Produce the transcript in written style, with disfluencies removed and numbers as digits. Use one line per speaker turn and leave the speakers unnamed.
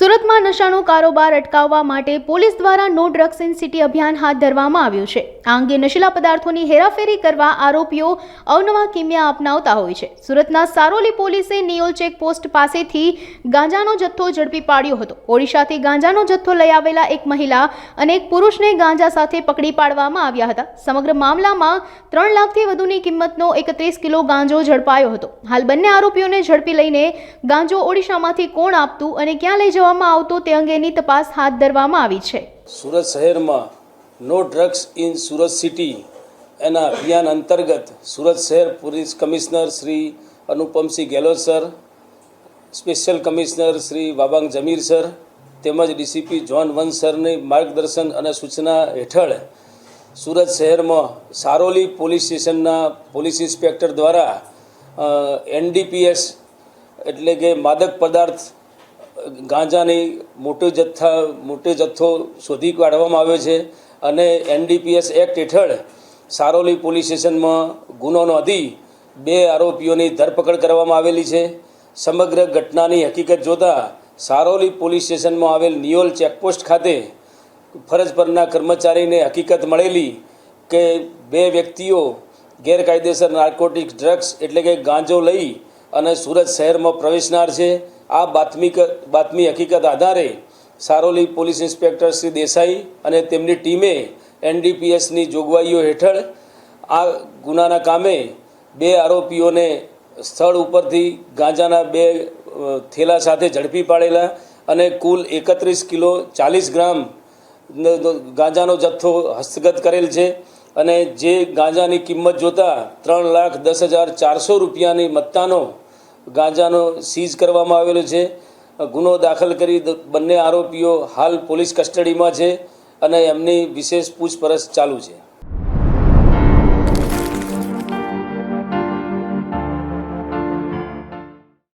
સુરતમાં નશાનો કારોબાર અટકાવવા માટે પોલીસ દ્વારા નો ડ્રગ્સ ઇન સિટી અભિયાન હાથ ધરવામાં આવ્યું છે। આ અંગે નશીલા પદાર્થોની હેરાફેરી કરવા આરોપીઓ અવનવા કિમિયા અપનાવતા હોય છે। સુરતના સારોલી પોલીસે નિયોલ ચેકપોસ્ટ પાસેથી ગાંજાનો જથ્થો ઝડપી પાડ્યો હતો। ઓડિશાથી ગાંજાનો જથ્થો લઈ આવેલા એક મહિલા અને એક પુરુષને ગાંજા સાથે પકડી પાડવામાં આવ્યા હતા। સમગ્ર મામલામાં 3 લાખથી વધુની કિંમતનો 31 કિલો ગાંજો ઝડપાયો હતો। હાલ બંને આરોપીઓને ઝડપી લઈને ગાંજો ઓડિશામાંથી કોણ આપતું અને ક્યાં લઈ આવતો તે અંગેની તપાસ હાથ ધરવામાં આવી છે।
સુરત શહેરમાં no drugs in Surat city એના અભિયાન અંતર્ગત સુરત શહેર police commissioner Shri Anupamsinh Gehlot sir, special commissioner Shri Wabang Jamir sir તેમજ ડીસીપી જોન વન સરની માર્ગદર્શન અને સૂચના હેઠળ સુરત શહેરમાં સારોલી પોલીસ સ્ટેશનના પોલીસ ઇન્સ્પેક્ટર દ્વારા NDPS એટલે કે માદક પદાર્થ ગાંજાની મોટો જથ્થો શોધી કાઢવામાં આવ્યો છે અને NDPS એક્ટ હેઠળ સારોલી પોલીસ સ્ટેશનમાં ગુનો નોંધી 2 આરોપીઓની ધરપકડ કરવામાં આવેલી છે। સમગ્ર ઘટનાની હકીકત જોતાં સારોલી પોલીસ સ્ટેશનમાં આવેલ નિયોલ ચેકપોસ્ટ ખાતે ફરજ પરના કર્મચારીને હકીકત મળેલી કે 2 વ્યક્તિઓ ગેરકાયદેસર નાર્કોટિક્સ ડ્રગ્સ એટલે કે ગાંજો લઈ અને સુરત શહેરમાં પ્રવેશનાર છે। આ બાતમી હકીકત આધારે સારોલી પોલીસ ઇન્સ્પેક્ટર શ્રી દેસાઈ અને તેમની ટીમે NDPSની જોગવાઈઓ હેઠળ આ ગુનાના કામે 2 આરોપીઓને સ્થળ ઉપરથી ગાંજાના 2 થેલા સાથે ઝડપી પાડેલા અને કુલ 31 કિલો 40 ગ્રામ ગાંજાનો જથ્થો હસ્તગત કરેલ છે અને જે ગાંજાની કિંમત જોતાં 3,10,400 રૂપિયાની મત્તાનો ગાંજાનો સીઝ કરવામાં આવેલો છે। ગુનો દાખલ કરી બંને આરોપીઓ હાલ પોલીસ કસ્ટડીમાં છે અને એમની વિશેષ પૂછપરછ ચાલુ છે।